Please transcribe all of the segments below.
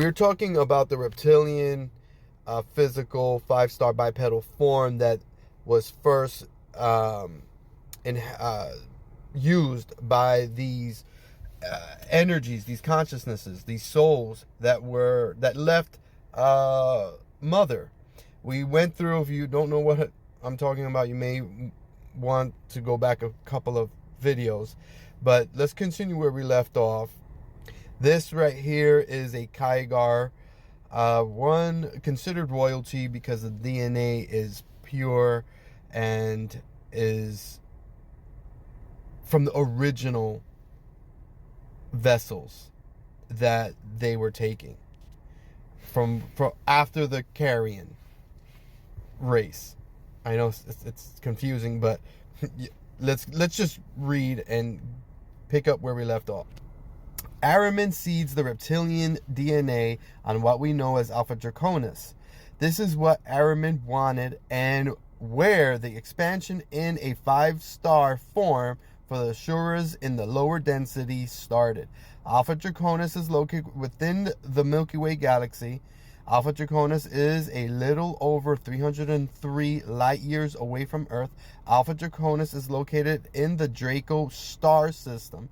We're talking about the reptilian physical 5-star bipedal form that was first in, used by these energies, these consciousnesses, these souls that left Mother. We went through, if you don't know what I'm talking about, you may want to go back a couple of videos, but let's continue where we left off. This right here is a Kygar, one considered royalty because the DNA is pure and is from the original vessels that they were taking from after the Carrion race. I know it's confusing, but let's just read and pick up where we left off. Araman seeds the reptilian DNA on what we know as Alpha Draconis. This is what Araman wanted and where the expansion in a 5-star form for the Asuras in the lower density started. Alpha Draconis is located within the Milky Way galaxy. Alpha Draconis is a little over 303 light years away from Earth. Alpha Draconis is located in the Draco star system.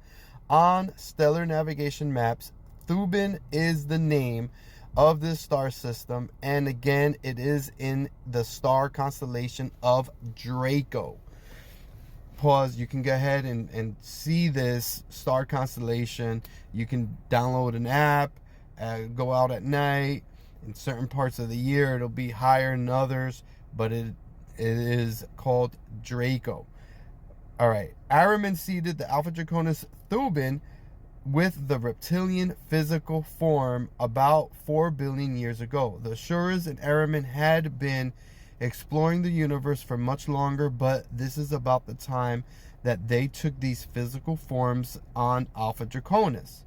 On stellar navigation maps, Thuban is the name of this star system, and again, it is in the star constellation of Draco. Pause. You can go ahead and see this star constellation. You can download an app, go out at night. In certain parts of the year, it'll be higher than others, but it is called Draco. All right. Araman seeded the Alpha Draconis Thuban with the reptilian physical form about 4 billion years ago. The Asuras and Araman had been exploring the universe for much longer, but this is about the time that they took these physical forms on Alpha Draconis.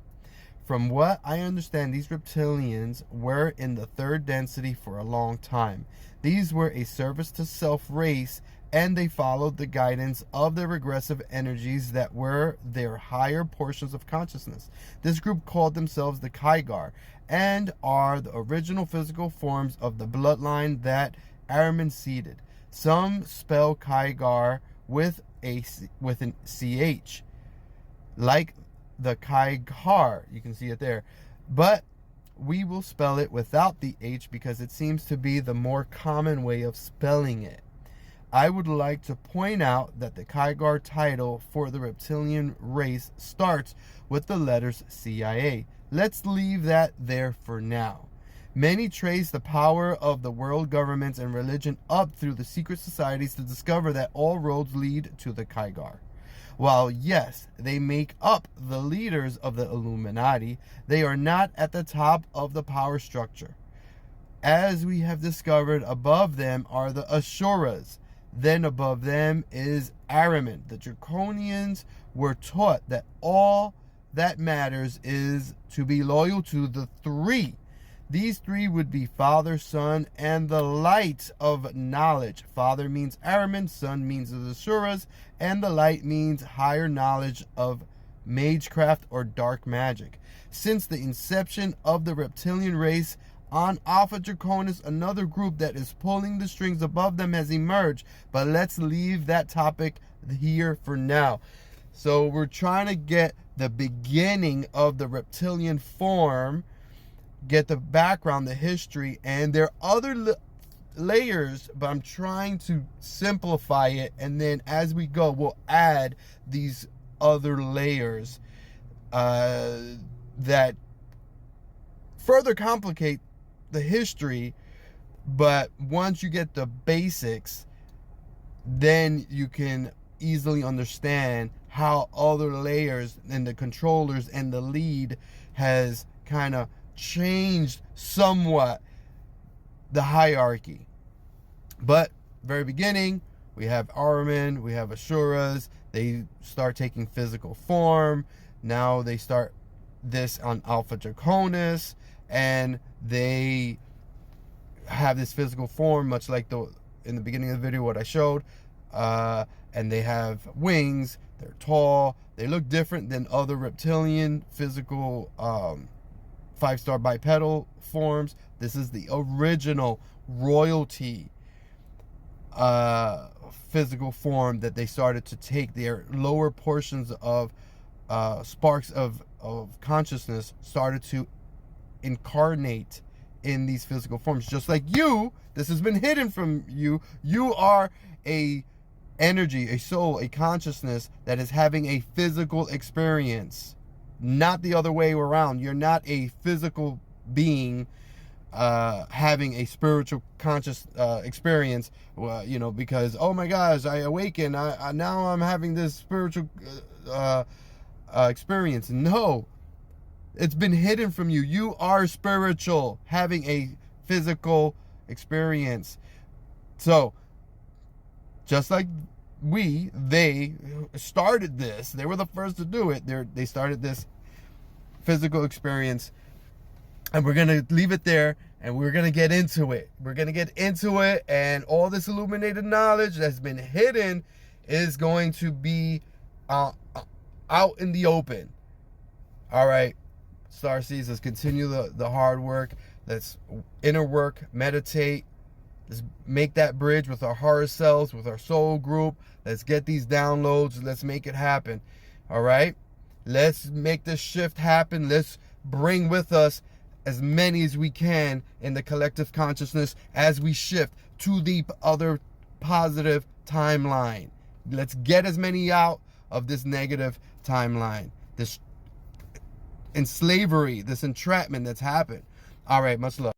From what I understand, these reptilians were in the 3rd density for a long time. These were a service to self race, and they followed the guidance of the regressive energies that were their higher portions of consciousness. This group called themselves the Kygar and are the original physical forms of the bloodline that Araman seeded. Some spell Kygar with an CH, like the Kygar. You can see it there. But we will spell it without the H because it seems to be the more common way of spelling it. I would like to point out that the Kygar title for the reptilian race starts with the letters CIA. Let's leave that there for now. Many trace the power of the world governments and religion up through the secret societies to discover that all roads lead to the Kygar. While yes, they make up the leaders of the Illuminati, they are not at the top of the power structure. As we have discovered, above them are the Asuras. Then above them is Araman. The Draconians were taught that all that matters is to be loyal to the 3. These 3 would be Father, Son, and the light of knowledge. Father means Araman, Son means the Asuras, and the light means higher knowledge of magecraft or dark magic. Since the inception of the reptilian race on Alpha Draconis, another group that is pulling the strings above them has emerged. But let's leave that topic here for now. So we're trying to get the beginning of the reptilian form, get the background, the history, and there are other layers, but I'm trying to simplify it, and then as we go, we'll add these other layers that further complicate the history. But once you get the basics, then you can easily understand how other layers and the controllers and the lead has kind of changed somewhat the hierarchy. But very beginning, we have Araman, we have Asuras. They start taking physical form. Now they start this on Alpha Draconis, and they have this physical form, much like in the beginning of the video what I showed. And they have wings. They're tall. They look different than other reptilian physical 5-star bipedal forms. This is the original royalty physical form that they started to take. Their lower portions of sparks of consciousness started to incarnate in these physical forms. Just like you, this has been hidden from you. You are a energy, a soul, a consciousness that is having a physical experience, not the other way around. You're not a physical being having a spiritual conscious experience, because, oh my gosh, I awaken, now I'm having this spiritual experience. No, it's been hidden from you. You are spiritual, having a physical experience. So, just like they started this, they were the first to do it. They started this physical experience, and we're going to leave it there, and we're going to get into it. We're going to get into it, and all this illuminated knowledge that's been hidden is going to be out in the open. All right, Starseeds, let's continue the hard work. Let's inner work, meditate. Let's make that bridge with our higher selves, with our soul group. Let's get these downloads. Let's make it happen. All right? Let's make this shift happen. Let's bring with us as many as we can in the collective consciousness as we shift to the other positive timeline. Let's get as many out of this negative timeline, this enslavery, this entrapment that's happened. All right, much love.